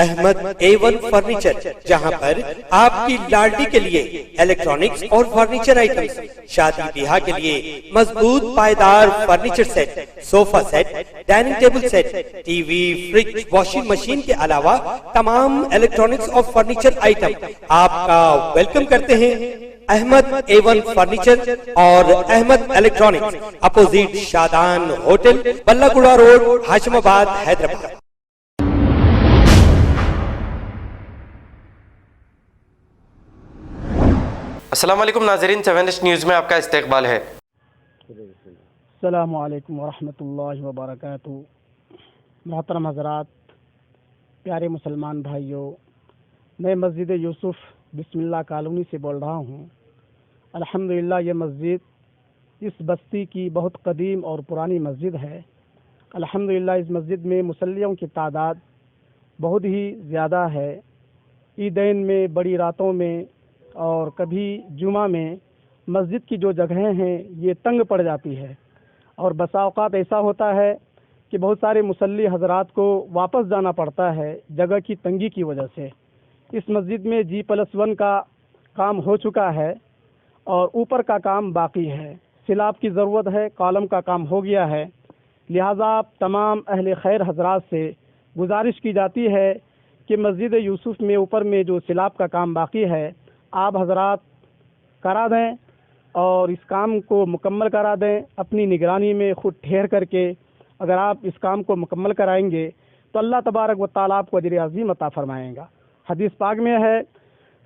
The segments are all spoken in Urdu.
احمد A1 فرنیچر، جہاں پر آپ کی لاڈلی کے لیے الیکٹرانکس اور فرنیچر آئٹمز، شادی بیاہ کے لیے مضبوط پائیدار فرنیچر سیٹ، صوفہ set, dining table set, TV, fridge, washing machine کے علاوہ تمام الیکٹرانکس اور فرنیچر آئٹم آپ کا ویلکم کرتے ہیں۔ احمد A1 فرنیچر اور Ahmed electronics, opposite Shadan hotel, بلہ گڑا روڈ، ہاشم آباد، حیدرآباد۔ السلام علیکم ناظرین، 7H نیوز میں آپ کا استقبال ہے۔ السلام علیکم ورحمۃ اللہ وبرکاتہ۔ محترم حضرات، پیارے مسلمان بھائیوں، میں مسجد یوسف بسم اللہ کالونی سے بول رہا ہوں۔ الحمدللہ یہ مسجد اس بستی کی بہت قدیم اور پرانی مسجد ہے۔ الحمدللہ اس مسجد میں مصلیوں کی تعداد بہت ہی زیادہ ہے۔ عیدین میں، بڑی راتوں میں اور کبھی جمعہ میں مسجد کی جو جگہیں ہیں یہ تنگ پڑ جاتی ہے، اور بسا اوقات ایسا ہوتا ہے کہ بہت سارے مصلی حضرات کو واپس جانا پڑتا ہے جگہ کی تنگی کی وجہ سے۔ اس مسجد میں G+1 کا کام ہو چکا ہے اور اوپر کا کام باقی ہے۔ سلاب کی ضرورت ہے، کالم کا کام ہو گیا ہے، لہٰذا تمام اہل خیر حضرات سے گزارش کی جاتی ہے کہ مسجد یوسف میں اوپر میں جو سلاب کا کام باقی ہے آپ حضرات کرا دیں اور اس کام کو مکمل کرا دیں۔ اپنی نگرانی میں خود ٹھہر کر کے اگر آپ اس کام کو مکمل کرائیں گے تو اللہ تبارک و تعالیٰ آپ کو اجر عظیم عطا فرمائیں گا۔ حدیث پاک میں ہے،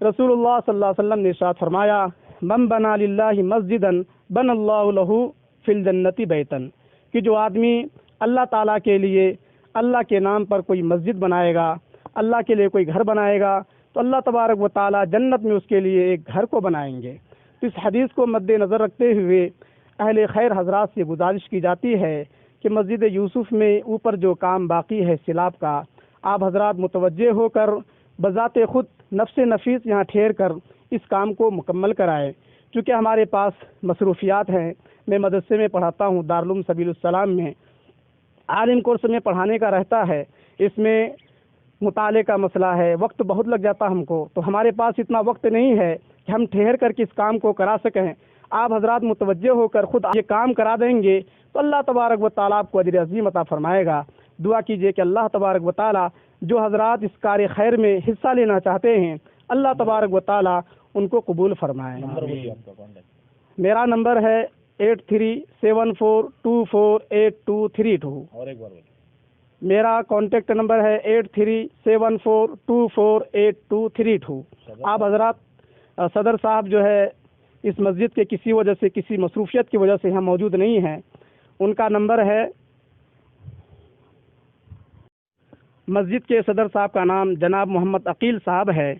رسول اللہ صلی اللہ علیہ وسلم نے ارشاد فرمایا، من بنا للہ مسجدا بن اللہ لہ فی الجنت بیتا، کہ جو آدمی اللہ تعالیٰ کے لیے اللہ کے نام پر کوئی مسجد بنائے گا، اللہ کے لیے کوئی گھر بنائے گا، تو اللہ تبارک و تعالیٰ جنت میں اس کے لیے ایک گھر کو بنائیں گے۔ تو اس حدیث کو مد نظر رکھتے ہوئے اہل خیر حضرات سے گزارش کی جاتی ہے کہ مسجد یوسف میں اوپر جو کام باقی ہے سلاب کا، آپ حضرات متوجہ ہو کر بذات خود نفس نفیس یہاں ٹھہر کر اس کام کو مکمل کرائیں۔ چونکہ ہمارے پاس مصروفیات ہیں، میں مدرسے میں پڑھاتا ہوں، دارالعلوم سبیل السلام میں عالم کورس میں پڑھانے کا رہتا ہے، اس میں مطالعے کا مسئلہ ہے، وقت بہت لگ جاتا ہم کو، تو ہمارے پاس اتنا وقت نہیں ہے کہ ہم ٹھہر کر کے اس کام کو کرا سکیں۔ آپ حضرات متوجہ ہو کر خود یہ کام کرا دیں گے تو اللہ تبارک و تعالیٰ آپ کو اجر عظیم عطا فرمائے گا۔ دعا کیجئے کہ اللہ تبارک و تعالیٰ جو حضرات اس کار خیر میں حصہ لینا چاہتے ہیں اللہ تبارک و تعالیٰ ان کو قبول فرمائے۔ میرا نمبر ہے 8374248232۔ اور ایک بار میرا کانٹیکٹ نمبر ہے 8374248232۔ آپ حضرات صدر صاحب جو ہے اس مسجد کے کسی وجہ سے، کسی مصروفیت کی وجہ سے یہاں موجود نہیں ہیں، ان کا نمبر ہے، مسجد کے صدر صاحب کا نام جناب محمد عقیل صاحب ہے،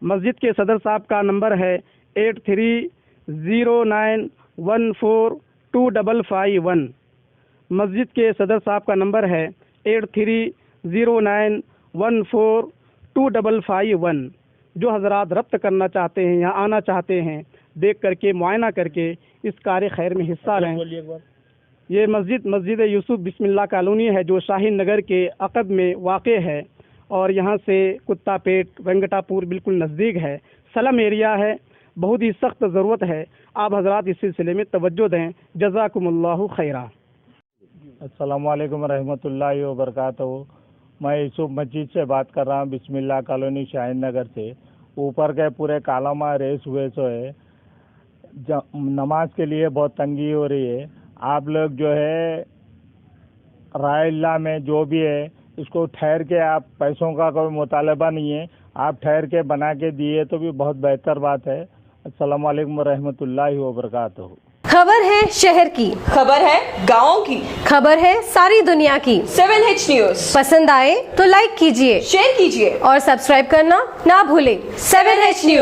مسجد کے صدر صاحب کا نمبر ہے 8309142551۔ مسجد کے صدر صاحب کا نمبر ہے 8309142551۔ جو حضرات ربط کرنا چاہتے ہیں، یہاں آنا چاہتے ہیں، دیکھ کر کے معائنہ کر کے اس کار خیر میں حصہ لیں۔ یہ مسجد یوسف بسم اللہ کالونی ہے جو شاہین نگر کے عقب میں واقع ہے، اور یہاں سے کتا پیٹ وینکٹا پور بالکل نزدیک ہے، سلم ایریا ہے، بہت ہی سخت ضرورت ہے۔ آپ حضرات اس سلسلے میں توجہ دیں، جزاکم اللہ خیرہ۔ السلام علیکم ورحمۃ اللہ وبرکاتہ۔ میں یوسف مسجد سے بات کر رہا ہوں، بسم اللہ کالونی شاہین نگر سے۔ اوپر کے پورے کالم ریس ہوئے سو ہے، نماز کے لیے بہت تنگی ہو رہی ہے۔ آپ لوگ جو ہے رائے اللہ میں جو بھی ہے اس کو ٹھہر کے، آپ پیسوں کا کوئی مطالبہ نہیں ہے، آپ ٹھہر کے بنا کے دیے تو بھی بہت بہتر بات ہے۔ السلام علیکم ورحمۃ اللہ وبرکاتہ۔ خبر ہے شہر کی، خبر ہے گاؤں کی، خبر ہے ساری دنیا کی۔ 7H نیوز پسند آئے تو لائک کیجئے، شیئر کیجئے اور سبسکرائب کرنا نہ بھولیں۔ 7H news.